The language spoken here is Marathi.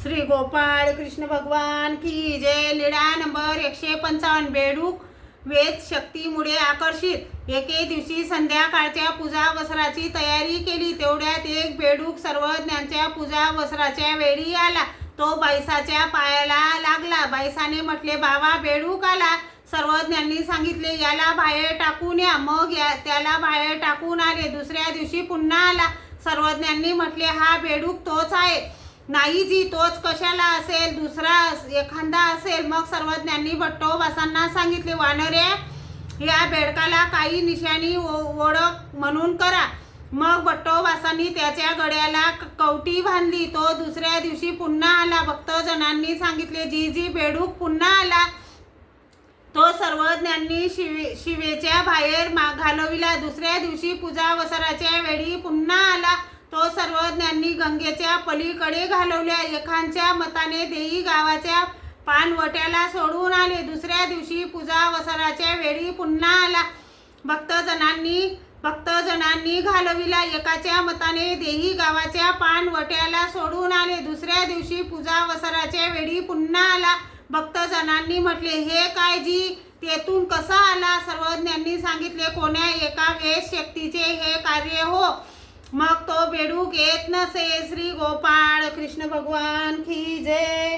श्री गोपाळ कृष्ण भगवान की जय। लीळा नंबर 155। बेडूक वेद शक्तीमुळे आकर्षित। एके दिवशी संध्याकाळच्या पूजा वस्त्राची तयारी केली। तेवढ्यात एक बेडूक सर्वज्ञांच्या पूजा वस्त्राच्या वेळी आला। तो बाईसाच्या पायाला लागला। बाईसाने म्हटले, बाबा बेडूक आला। सर्वज्ञांनी सांगितले, याला बाहेर टाकून या। मग त्याला बाहेर टाकून आले। दुसऱ्या दिवशी पुन्हा आला। सर्वज्ञांनी म्हटले, हा बेडूक तोच आहे। नाही जी, तोच कशाला असेल, दुसरा एखादा असेल। मग सर्वज्ञांनी भट्टोबासांना सांगितले, वानऱ्या, या बेडकाला काही निशाणी ओळख म्हणून करा। मग भट्टोबासांनी त्याच्या गळ्याला कवटी बांधली। तो दुसऱ्या दिवशी पुन्हा आला। भक्तजनांनी सांगितले, जी बेडूक पुन्हा आला। तो सर्वज्ञांनी शिवेच्या बाहेर घालविला। दुसऱ्या दिवशी पूजा वस्त्राच्या वेळी पुन्हा आला। तो सर्वज्ञांनी गंगेच्या पलीकडे घालवल्या। एकांच्या मताने देई गावाच्या पानवट्याला सोडून आले। दुसऱ्या दिवशी पूजा वस्त्राच्या वेळी पुन्हा आला। भक्तजनांनी घालविला। एकाच्या मताने देई गावाच्या पानवट्याला सोडून आले। दुसऱ्या दिवशी पूजा वस्त्राच्या वेळी पुन्हा आला। भक्तजनांनी म्हटले, हे काय जी, तेथून कसा आला? सर्वज्ञांनी सांगितले, कोण्या एका वेद शक्तीचे हे कार्य हो। मग तो बेडूक येत नसे। श्री गोपाळ कृष्ण भगवान की जय।